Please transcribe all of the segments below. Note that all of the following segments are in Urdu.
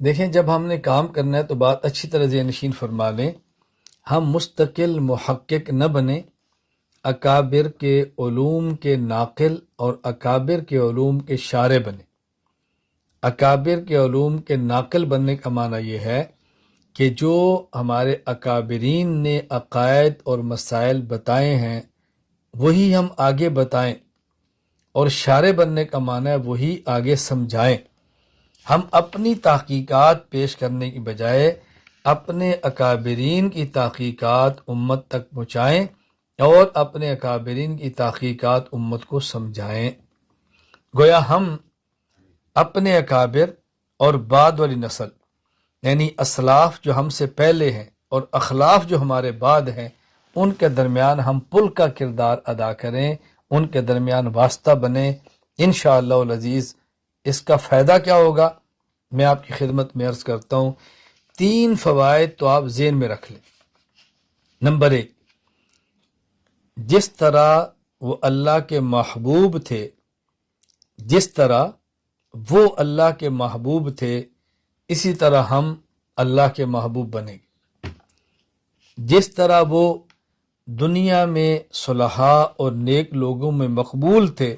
دیکھیں، جب ہم نے کام کرنا ہے تو بات اچھی طرح ذہن نشین فرما لیں۔ ہم مستقل محقق نہ بنیں، اکابر کے علوم کے ناقل اور اکابر کے علوم کے شارح بنیں۔ اکابر کے علوم کے ناقل بننے کا معنی یہ ہے کہ جو ہمارے اکابرین نے عقائد اور مسائل بتائے ہیں وہی ہم آگے بتائیں، اور شارح بننے کا معنی ہے وہی آگے سمجھائیں۔ ہم اپنی تحقیقات پیش کرنے کی بجائے اپنے اکابرین کی تحقیقات امت تک پہنچائیں اور اپنے اکابرین کی تحقیقات امت کو سمجھائیں۔ گویا ہم اپنے اکابر اور بعد والی نسل یعنی اسلاف جو ہم سے پہلے ہیں اور اخلاف جو ہمارے بعد ہیں ان کے درمیان ہم پل کا کردار ادا کریں، ان کے درمیان واسطہ بنیں۔ انشاءاللہ العزیز اس کا فائدہ کیا ہوگا میں آپ کی خدمت میں عرض کرتا ہوں۔ 3 فوائد تو آپ ذہن میں رکھ لیں۔ نمبر 1، جس طرح وہ اللہ کے محبوب تھے، جس طرح وہ اللہ کے محبوب تھے اسی طرح ہم اللہ کے محبوب بنیں گے۔ جس طرح وہ دنیا میں صلحاء اور نیک لوگوں میں مقبول تھے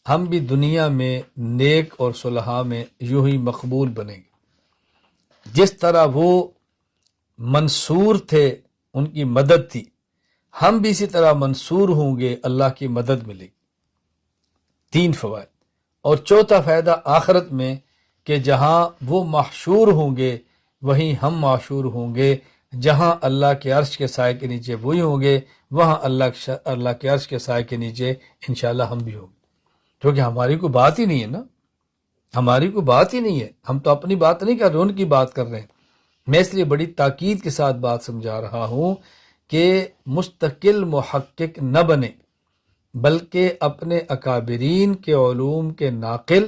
ہم بھی دنیا میں نیک اور صلحاء میں یوں ہی مقبول بنیں گے۔ جس طرح وہ منصور تھے، ان کی مدد تھی، ہم بھی اسی طرح منصور ہوں گے، اللہ کی مدد ملے گی۔ 3 فوائد۔ اور چوتھا فائدہ آخرت میں کہ جہاں وہ محشور ہوں گے وہیں ہم محشور ہوں گے، جہاں اللہ کے عرش کے سائے کے نیچے وہی ہوں گے، وہاں اللہ کے عرش کے سائے کے نیچے انشاءاللہ ہم بھی ہوں گے۔ کیونکہ ہماری کوئی بات ہی نہیں ہے نا، ہماری کوئی بات ہی نہیں ہے، ہم تو اپنی بات نہیں کر رہے، ان کی بات کر رہے ہیں۔ میں اس لیے بڑی تاکید کے ساتھ بات سمجھا رہا ہوں کہ مستقل محقق نہ بنے بلکہ اپنے اکابرین کے علوم کے ناقل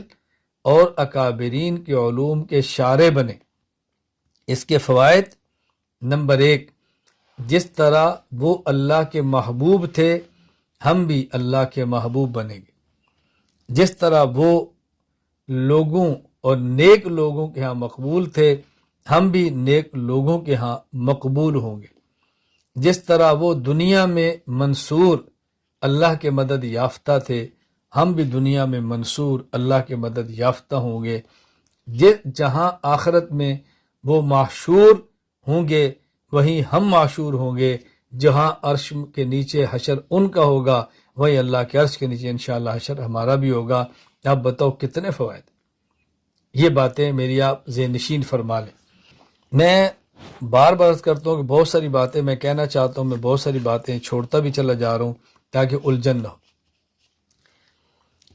اور اکابرین کے علوم کے شارح بنے۔ اس کے فوائد: نمبر 1، جس طرح وہ اللہ کے محبوب تھے ہم بھی اللہ کے محبوب بنیں گے۔ جس طرح وہ لوگوں اور نیک لوگوں کے ہاں مقبول تھے ہم بھی نیک لوگوں کے ہاں مقبول ہوں گے۔ جس طرح وہ دنیا میں منصور اللہ کے مدد یافتہ تھے ہم بھی دنیا میں منصور اللہ کے مدد یافتہ ہوں گے۔ جہاں آخرت میں وہ محشور ہوں گے وہیں ہم محشور ہوں گے، جہاں عرش کے نیچے حشر ان کا ہوگا وہیں اللہ کے عرش کے نیچے انشاءاللہ حشر ہمارا بھی ہوگا۔ آپ بتاؤ کتنے فوائد۔ یہ باتیں میری آپ ذہن نشین فرما لیں۔ میں بار بار عرض کرتا ہوں کہ بہت ساری باتیں میں کہنا چاہتا ہوں، میں بہت ساری باتیں چھوڑتا بھی چلا جا رہا ہوں تاکہ الجھن نہ ہو۔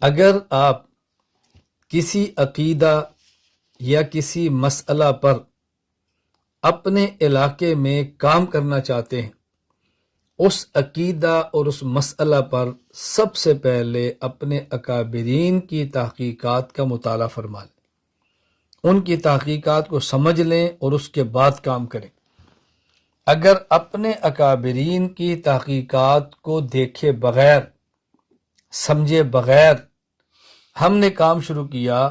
اگر آپ کسی عقیدہ یا کسی مسئلہ پر اپنے علاقے میں کام کرنا چاہتے ہیں، اس عقیدہ اور اس مسئلہ پر سب سے پہلے اپنے اکابرین کی تحقیقات کا مطالعہ فرما لیں، ان کی تحقیقات کو سمجھ لیں اور اس کے بعد کام کریں۔ اگر اپنے اکابرین کی تحقیقات کو دیکھے بغیر، سمجھے بغیر ہم نے کام شروع کیا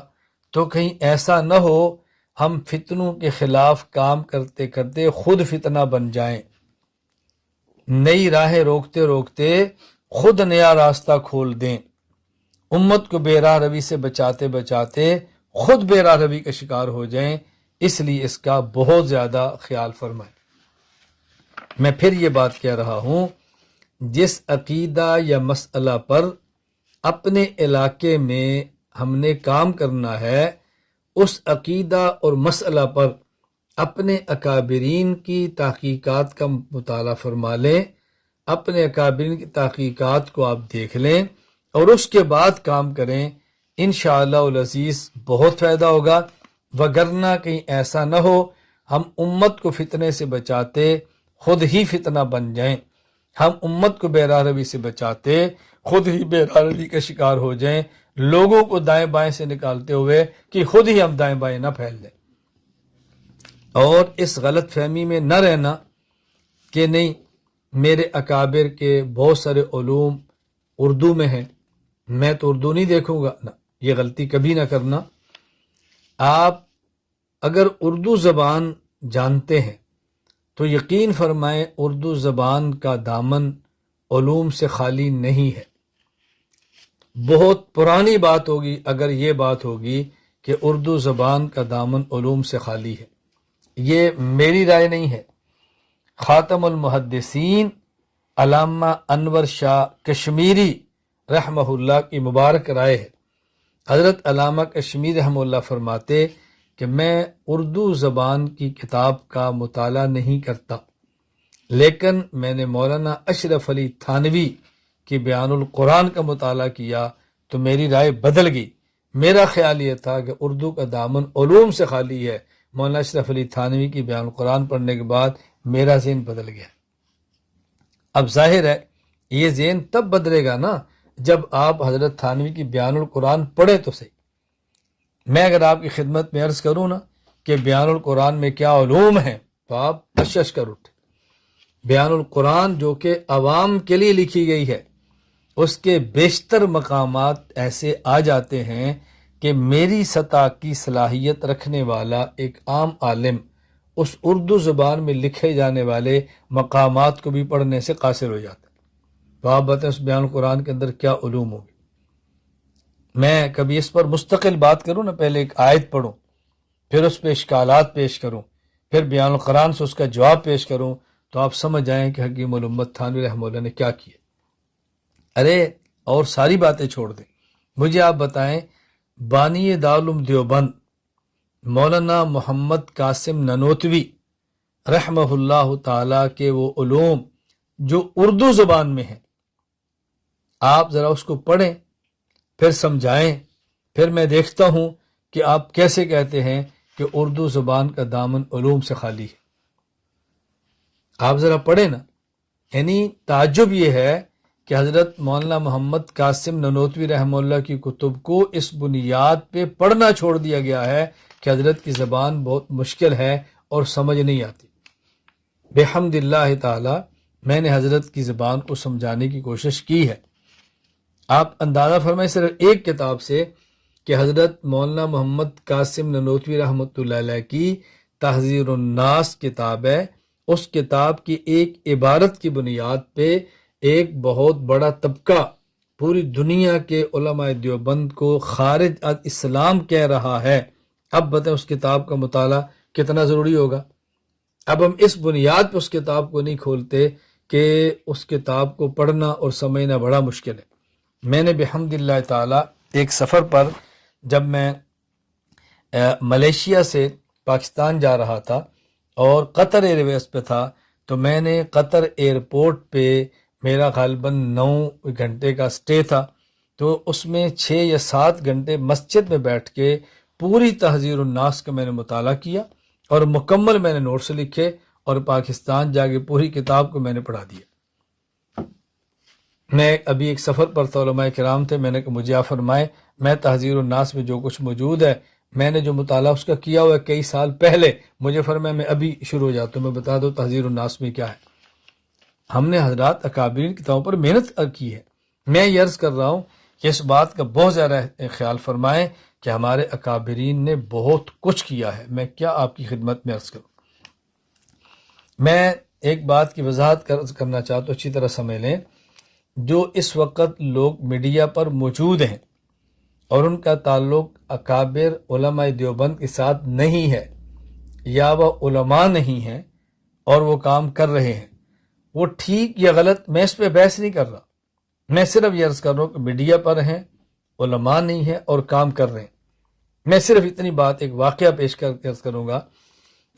تو کہیں ایسا نہ ہو ہم فتنوں کے خلاف کام کرتے کرتے خود فتنہ بن جائیں، نئی راہیں روکتے روکتے خود نیا راستہ کھول دیں، امت کو بے راہ روی سے بچاتے بچاتے خود بے راہ روی کا شکار ہو جائیں۔ اس لیے اس کا بہت زیادہ خیال فرمائیں۔ میں پھر یہ بات کہہ رہا ہوں، جس عقیدہ یا مسئلہ پر اپنے علاقے میں ہم نے کام کرنا ہے اس عقیدہ اور مسئلہ پر اپنے اکابرین کی تحقیقات کا مطالعہ فرما لیں، اپنے اکابرین کی تحقیقات کو آپ دیکھ لیں اور اس کے بعد کام کریں، انشاءاللہ العزیز بہت فائدہ ہوگا۔ وگرنہ کہیں ایسا نہ ہو ہم امت کو فتنے سے بچاتے خود ہی فتنہ بن جائیں، ہم امت کو بے راہ روی سے بچاتے خود ہی بے راہ روی کا شکار ہو جائیں، لوگوں کو دائیں بائیں سے نکالتے ہوئے کہ خود ہی ہم دائیں بائیں نہ پھیل جائیں۔ اور اس غلط فہمی میں نہ رہنا کہ نہیں میرے اکابر کے بہت سارے علوم اردو میں ہیں، میں تو اردو نہیں دیکھوں گا، نہ، یہ غلطی کبھی نہ کرنا۔ آپ اگر اردو زبان جانتے ہیں تو یقین فرمائیں اردو زبان کا دامن علوم سے خالی نہیں ہے۔ بہت پرانی بات ہوگی اگر یہ بات ہوگی کہ اردو زبان کا دامن علوم سے خالی ہے۔ یہ میری رائے نہیں ہے، خاتم المحدثین علامہ انور شاہ کشمیری رحمہ اللہ کی مبارک رائے ہے۔ حضرت علامہ کشمیری رحمہ اللہ فرماتے کہ میں اردو زبان کی کتاب کا مطالعہ نہیں کرتا، لیکن میں نے مولانا اشرف علی تھانوی کی بیان القرآن کا مطالعہ کیا تو میری رائے بدل گئی۔ میرا خیال یہ تھا کہ اردو کا دامن علوم سے خالی ہے، مولانا اشرف علی تھانوی کی بیان القرآن پڑھنے کے بعد میرا ذہن بدل گیا۔ اب ظاہر ہے یہ ذہن تب بدلے گا نا جب آپ حضرت تھانوی کی بیان القرآن پڑھیں تو صحیح۔ میں اگر آپ کی خدمت میں عرض کروں نا کہ بیان القرآن میں کیا علوم ہیں تو آپ تشش کر اٹھے۔ بیان القرآن جو کہ عوام کے لیے لکھی گئی ہے، اس کے بیشتر مقامات ایسے آ جاتے ہیں کہ میری سطح کی صلاحیت رکھنے والا ایک عام عالم اس اردو زبان میں لکھے جانے والے مقامات کو بھی پڑھنے سے قاصر ہو جاتا ہے۔ تو آپ بتائیں اس بیان القرآن کے اندر کیا علوم ہوگی؟ میں کبھی اس پر مستقل بات کروں نا، پہلے ایک آیت پڑھوں، پھر اس پہ اشکالات پیش کروں، پھر بیان القرآن سے اس کا جواب پیش کروں، تو آپ سمجھ جائیں کہ حکیم الامت تھانوی رحمہ اللہ نے کیا کیا۔ ارے اور ساری باتیں چھوڑ دیں، مجھے آپ بتائیں بانی دارالعلوم دیوبند مولانا محمد قاسم ننوتوی رحمہ اللہ تعالیٰ کے وہ علوم جو اردو زبان میں ہیں، آپ ذرا اس کو پڑھیں، پھر سمجھائیں، پھر میں دیکھتا ہوں کہ آپ کیسے کہتے ہیں کہ اردو زبان کا دامن علوم سے خالی ہے۔ آپ ذرا پڑھیں نا۔ یعنی تعجب یہ ہے کہ حضرت مولانا محمد قاسم ننوتوی رحمہ اللہ کی کتب کو اس بنیاد پہ پڑھنا چھوڑ دیا گیا ہے کہ حضرت کی زبان بہت مشکل ہے اور سمجھ نہیں آتی۔ بحمد اللہ تعالی میں نے حضرت کی زبان کو سمجھانے کی کوشش کی ہے۔ آپ اندازہ فرمائیں صرف ایک کتاب سے کہ حضرت مولانا محمد قاسم ننوتوی رحمۃ اللہ علیہ کی تحذیر الناس کتاب ہے، اس کتاب کی ایک عبارت کی بنیاد پہ ایک بہت بڑا طبقہ پوری دنیا کے علماء دیوبند کو خارج از اسلام کہہ رہا ہے۔ اب بتائیں اس کتاب کا مطالعہ کتنا ضروری ہوگا۔ اب ہم اس بنیاد پہ اس کتاب کو نہیں کھولتے کہ اس کتاب کو پڑھنا اور سمجھنا بڑا مشکل ہے۔ میں نے بحمد اللہ تعالی ایک سفر پر جب میں ملیشیا سے پاکستان جا رہا تھا اور قطر ایئر ویز پہ تھا، تو میں نے قطر ایئرپورٹ پہ میرا غالباً 9 گھنٹے کا سٹے تھا، تو اس میں 6 یا 7 گھنٹے مسجد میں بیٹھ کے پوری تحذیر الناس کا میں نے مطالعہ کیا اور مکمل میں نے نوٹس لکھے اور پاکستان جا کے پوری کتاب کو میں نے پڑھا دیا۔ میں ابھی ایک سفر پر تھا، علماء کرام تھے، میں نے کہا مجھے آپ فرمائے میں تحذیر الناس میں جو کچھ موجود ہے میں نے جو مطالعہ اس کا کیا ہوا ہے کئی سال پہلے، مجھے فرمایا میں ابھی شروع ہو جاتا ہوں، میں بتا دو تحذیر الناس میں کیا ہے۔ ہم نے حضرات اکابرین کتابوں پر محنت کی ہے۔ میں یہ عرض کر رہا ہوں کہ اس بات کا بہت زیادہ خیال فرمائیں کہ ہمارے اکابرین نے بہت کچھ کیا ہے۔ میں کیا آپ کی خدمت میں عرض کروں۔ میں ایک بات کی وضاحت کرنا چاہتا ہوں، اچھی طرح سمجھ لیں۔ جو اس وقت لوگ میڈیا پر موجود ہیں اور ان کا تعلق اکابر علماء دیوبند کے ساتھ نہیں ہے یا وہ علماء نہیں ہیں اور وہ کام کر رہے ہیں، وہ ٹھیک یا غلط میں اس پہ بحث نہیں کر رہا۔ میں صرف یہ عرض کر رہا ہوں کہ میڈیا پر ہیں، علماء نہیں ہیں اور کام کر رہے ہیں۔ میں صرف اتنی بات ایک واقعہ پیش کر کے عرض کروں گا،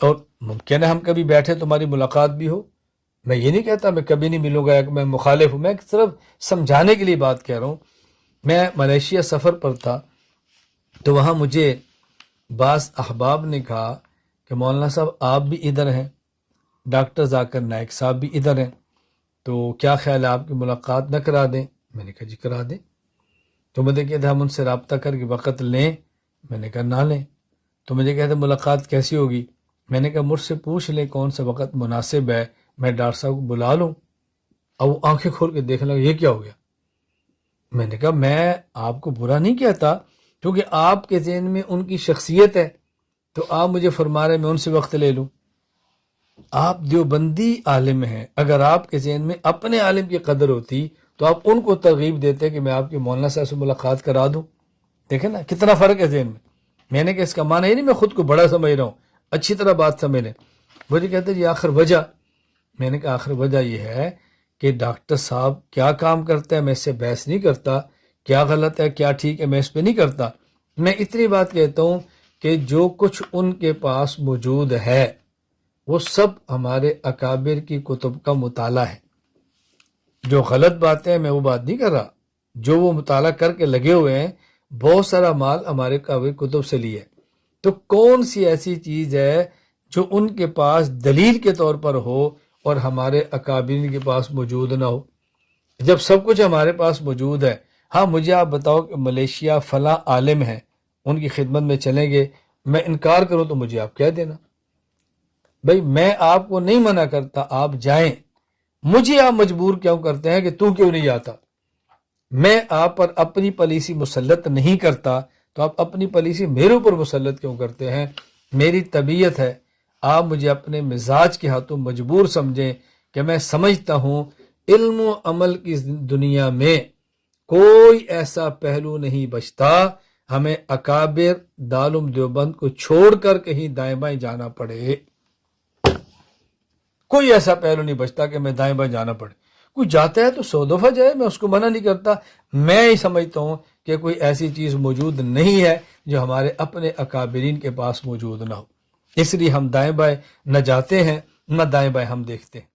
اور ممکن ہے ہم کبھی بیٹھے تمہاری ملاقات بھی ہو۔ میں یہ نہیں کہتا میں کبھی نہیں ملوں گا یا کہ میں مخالف ہوں، میں صرف سمجھانے کے لیے بات کہہ رہا ہوں۔ میں ملیشیا سفر پر تھا تو وہاں مجھے بعض احباب نے کہا کہ مولانا صاحب آپ بھی ادھر ہیں، ڈاکٹر ذاکر نائک صاحب بھی ادھر ہیں، تو کیا خیال ہے آپ کی ملاقات نہ کرا دیں؟ میں نے کہا جی کرا دیں۔ تو مجھے کہتے ہم ان سے رابطہ کر کے وقت لیں؟ میں نے کہا نہ لیں۔ تو مجھے کہتے ملاقات کیسی ہوگی؟ میں نے کہا مجھ سے پوچھ لیں کون سا وقت مناسب ہے، میں ڈاکٹر صاحب کو بلا لوں۔ اب وہ آنکھیں کھول کے دیکھنے لگا یہ کیا ہو گیا۔ میں نے کہا میں آپ کو برا نہیں کہتا، کیونکہ آپ کے ذہن میں ان کی شخصیت ہے، تو آپ مجھے فرما رہے ہیں میں ان سے وقت لے لوں؟ آپ دیوبندی عالم ہیں، اگر آپ کے ذہن میں اپنے عالم کی قدر ہوتی تو آپ ان کو ترغیب دیتے کہ میں آپ کے مولانا صاحب سے ملاقات کرا دوں۔ دیکھیں نا کتنا فرق ہے ذہن میں نے کہا اس کا معنی یہ نہیں میں خود کو بڑا سمجھ رہا ہوں، اچھی طرح بات سمجھ لیں۔ مجھے کہتے جی آخر وجہ، میں نے کہا آخر وجہ یہ ہے کہ ڈاکٹر صاحب کیا کام کرتا ہے میں اس سے بحث نہیں کرتا، کیا غلط ہے کیا ٹھیک ہے میں اس پہ نہیں کرتا، میں اتنی بات کہتا ہوں کہ جو کچھ ان کے پاس موجود ہے وہ سب ہمارے اکابر کی کتب کا مطالعہ ہے۔ جو غلط باتیں ہیں میں وہ بات نہیں کر رہا، جو وہ مطالعہ کر کے لگے ہوئے ہیں، بہت سارا مال ہمارے اکابر کتب سے لیے، تو کون سی ایسی چیز ہے جو ان کے پاس دلیل کے طور پر ہو اور ہمارے اکابرین کے پاس موجود نہ ہو؟ جب سب کچھ ہمارے پاس موجود ہے، ہاں مجھے آپ بتاؤ کہ ملیشیا فلاں عالم ہیں ان کی خدمت میں چلیں گے، میں انکار کروں تو مجھے آپ کہہ دینا، بھئی میں آپ کو نہیں منع کرتا آپ جائیں، مجھے آپ مجبور کیوں کرتے ہیں کہ تو کیوں نہیں جاتا؟ میں آپ پر اپنی پالیسی مسلط نہیں کرتا تو آپ اپنی پالیسی میرے اوپر مسلط کیوں کرتے ہیں؟ میری طبیعت ہے، آپ مجھے اپنے مزاج کے ہاتھوں مجبور سمجھیں کہ میں سمجھتا ہوں علم و عمل کی دنیا میں کوئی ایسا پہلو نہیں بچتا ہمیں اکابر دارالعلوم دیوبند کو چھوڑ کر کہیں دائیں بائیں جانا پڑے، کوئی ایسا پہلو نہیں بچتا کہ میں دائیں بائیں جانا پڑے۔ کوئی جاتا ہے تو 100 دفعہ جائے، میں اس کو منع نہیں کرتا، میں ہی سمجھتا ہوں کہ کوئی ایسی چیز موجود نہیں ہے جو ہمارے اپنے اکابرین کے پاس موجود نہ ہو، اس لیے ہم دائیں بائیں نہ جاتے ہیں نہ دائیں بائیں ہم دیکھتے ہیں۔